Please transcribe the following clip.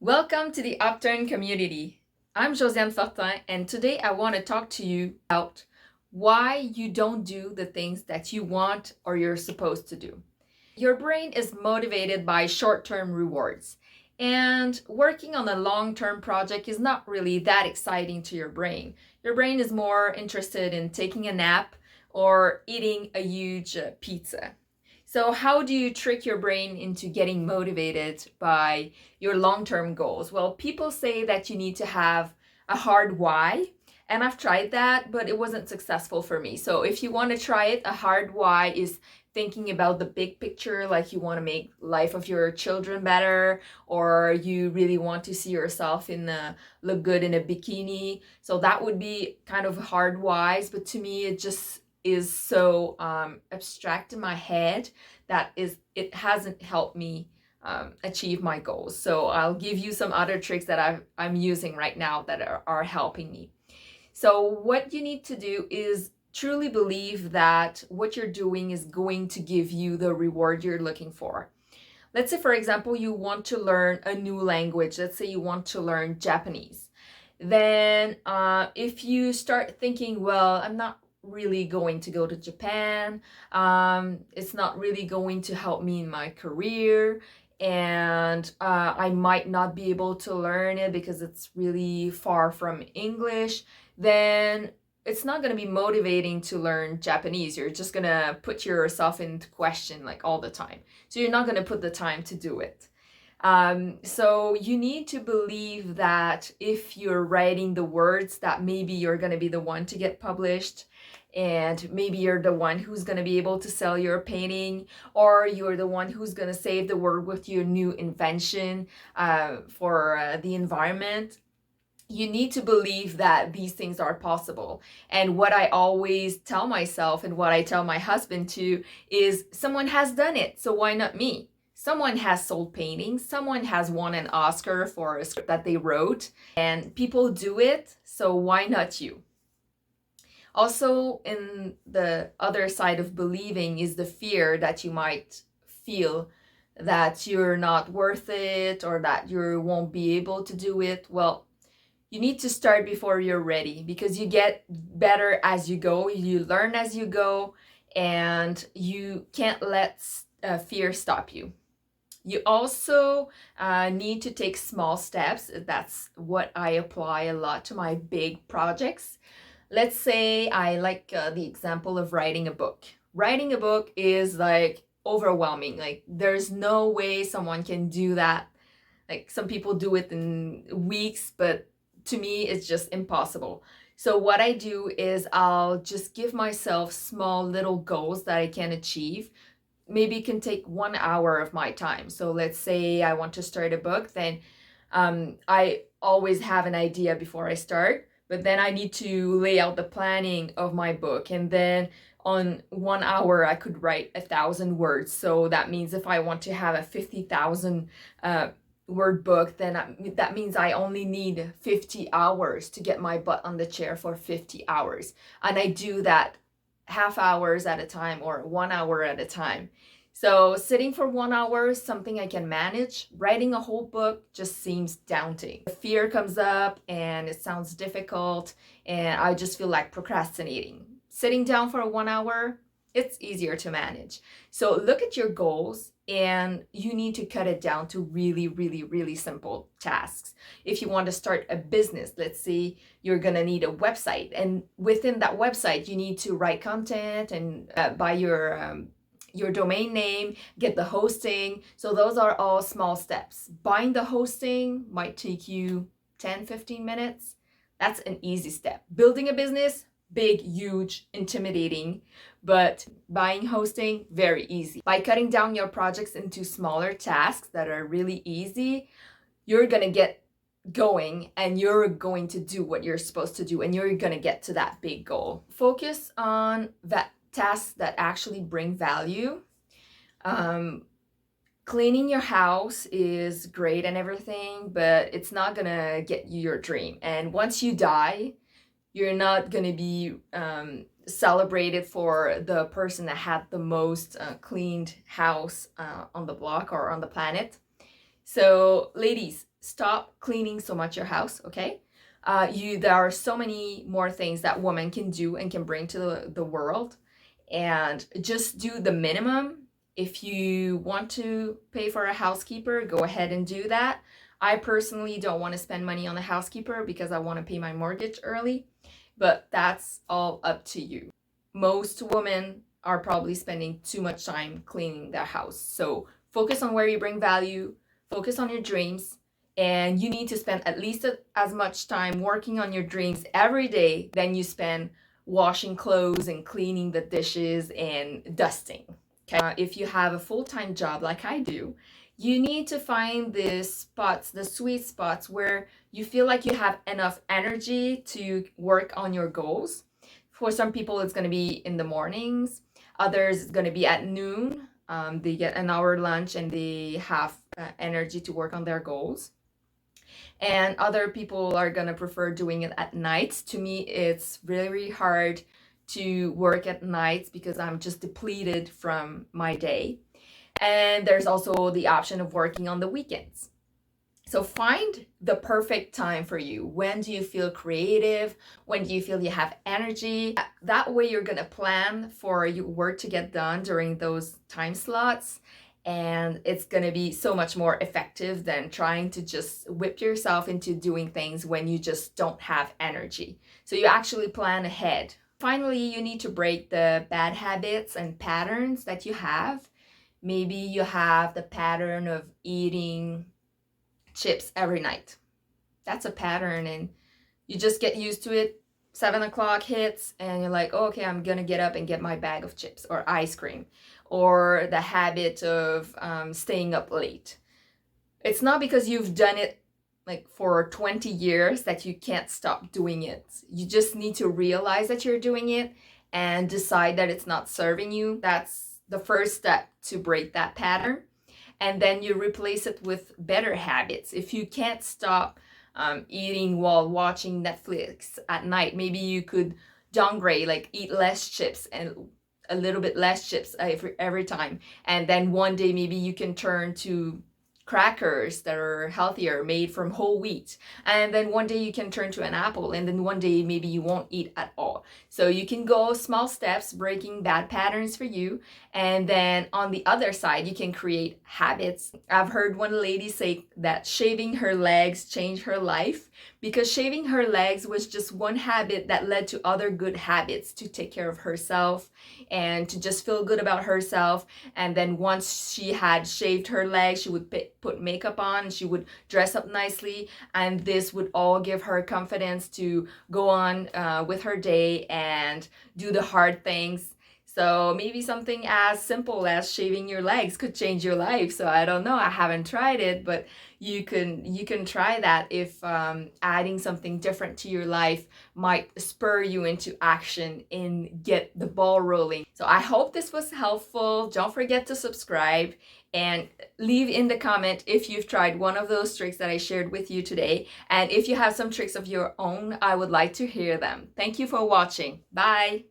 Welcome to the Upturn community. I'm Josiane Fortin, and today I want to talk to you about why you don't do the things that you want or you're supposed to do. Your brain is motivated by short-term rewards, and working on a long-term project is not really that exciting to your brain. Your brain is more interested in taking a nap or eating a huge pizza. So, how do you trick your brain into getting motivated by your long term goals? Well, people say that you need to have a hard why, and I've tried that, but it wasn't successful for me. So, if you want to try it, a hard why is thinking about the big picture, like you want to make life of your children better, or you really want to see yourself look good in a bikini. So that would be kind of hard whys, but to me it just is so abstract in my head that it hasn't helped me achieve my goals. So I'll give you some other tricks that I'm using right now that are helping me. So what you need to do is truly believe that what you're doing is going to give you the reward you're looking for. Let's say, for example, you want to learn a new language. Let's say you want to learn Japanese. Then if you start thinking, well, I'm not really going to go to Japan. It's not really going to help me in my career. And I might not be able to learn it because it's really far from English. Then it's not going to be motivating to learn Japanese. You're just going to put yourself into question like all the time. So you're not going to put the time to do it. So you need to believe that if you're writing the words, that maybe you're going to be the one to get published, and maybe you're the one who's going to be able to sell your painting, or you're the one who's going to save the world with your new invention for the environment. You need to believe that these things are possible. And what I always tell myself and what I tell my husband too is someone has done it, so why not me? Someone has sold paintings, someone has won an Oscar for a script that they wrote, and people do it, so why not you? Also, in the other side of believing is the fear that you might feel that you're not worth it or that you won't be able to do it. Well, you need to start before you're ready, because you get better as you go, you learn as you go, and you can't let fear stop you. You also need to take small steps. That's what I apply a lot to my big projects. Let's say I like the example of writing a book. Writing a book is like overwhelming. Like there's no way someone can do that. Like some people do it in weeks, but to me it's just impossible. So what I do is I'll just give myself small little goals that I can achieve. Maybe it can take 1 hour of my time. So let's say I want to start a book, then I always have an idea before I start, but then I need to lay out the planning of my book. And then on 1 hour, I could write 1,000 words. So that means if I want to have a 50,000 word book, then that means I only need 50 hours to get my butt on the chair for 50 hours. And I do that half hours at a time or 1 hour at a time. So sitting for 1 hour is something I can manage. Writing a whole book just seems daunting. The fear comes up and it sounds difficult, and I just feel like procrastinating. Sitting down for 1 hour, it's easier to manage. So look at your goals, and you need to cut it down to really, really, really simple tasks. If you want to start a business, let's say you're going to need a website, and within that website, you need to write content and buy your domain name, get the hosting. So those are all small steps. Buying the hosting might take you 10-15 minutes. That's an easy step. Building a business, big, huge, intimidating, but buying hosting, very easy. By cutting down your projects into smaller tasks that are really easy, you're gonna get going and you're going to do what you're supposed to do, and you're gonna get to that big goal. Focus on that tasks that actually bring value. Cleaning your house is great and everything, but it's not gonna get you your dream. And once you die, you're not gonna be celebrated for the person that had the most cleaned house on the block or on the planet. So ladies, stop cleaning so much your house, okay? There are so many more things that women can do and can bring to the world, and just do the minimum. If you want to pay for a housekeeper, go ahead and do that. I personally don't want to spend money on a housekeeper because I want to pay my mortgage early, but that's all up to you. Most women are probably spending too much time cleaning their house. So focus on where you bring value, focus on your dreams, and you need to spend at least as much time working on your dreams every day than you spend washing clothes and cleaning the dishes and dusting. Okay. If you have a full-time job like I do, you need to find the spots, the sweet spots where you feel like you have enough energy to work on your goals. For some people, it's going to be in the mornings. Others, it's going to be at noon. They get an hour lunch and they have energy to work on their goals. And other people are going to prefer doing it at nights. To me, it's really hard to work at nights because I'm just depleted from my day. And there's also the option of working on the weekends. So find the perfect time for you. When do you feel creative? When do you feel you have energy? That way you're going to plan for your work to get done during those time slots. And it's going to be so much more effective than trying to just whip yourself into doing things when you just don't have energy. So you actually plan ahead. Finally, you need to break the bad habits and patterns that you have. Maybe you have the pattern of eating chips every night. That's a pattern, and you just get used to it. 7 o'clock hits and you're like, oh, okay, I'm gonna get up and get my bag of chips or ice cream. Or the habit of staying up late. It's not because you've done it like for 20 years that you can't stop doing it. You just need to realize that you're doing it and decide that it's not serving you. That's the first step to break that pattern. And then you replace it with better habits. If you can't stop eating while watching Netflix at night, maybe you could downgrade, like eat less chips and a little bit less chips every time. And then one day maybe you can turn to crackers that are healthier, made from whole wheat. And then one day you can turn to an apple, and then one day maybe you won't eat at all. So you can go small steps, breaking bad patterns for you. And then on the other side, you can create habits. I've heard one lady say that shaving her legs changed her life, because shaving her legs was just one habit that led to other good habits to take care of herself and to just feel good about herself. And then once she had shaved her legs, she would put makeup on, she would dress up nicely, and this would all give her confidence to go on with her day and do the hard things. So maybe something as simple as shaving your legs could change your life. So I don't know, I haven't tried it, but you can try that if adding something different to your life might spur you into action and get the ball rolling. So I hope this was helpful. Don't forget to subscribe and leave in the comment if you've tried one of those tricks that I shared with you today. And if you have some tricks of your own, I would like to hear them. Thank you for watching. Bye.